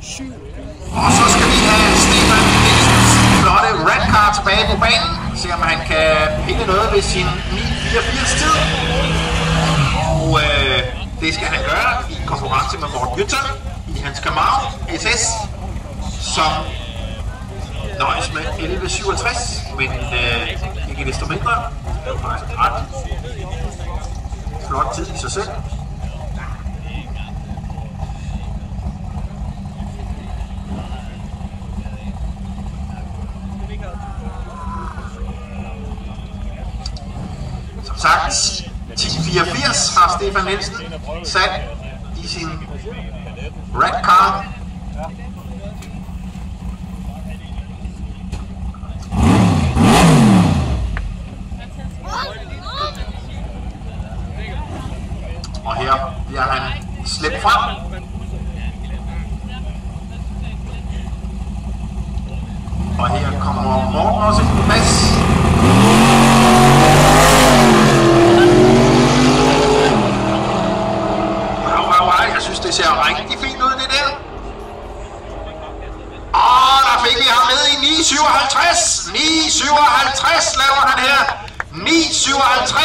Og så skal vi have Stefan Nielsens flotte red car tilbage på banen. Se om han kan pille noget ved sin 9.84 tid. Og det skal han gøre i konkurrence med Morten Jytter i hans Camaro SS, som nøjes med 11.57, men ikke desto mindre. Det er jo faktisk ret flot tid i sig selv. Som sagt, 10.84 har Stefan Nielsen sat i sin red car. Og her bliver han slæbt frem. Og her kommer Morten også på plads. Jeg synes, det ser rigtig fint ud, det der. Og der fik vi ham med i 9.57. 9.57 laver han her. 9.57.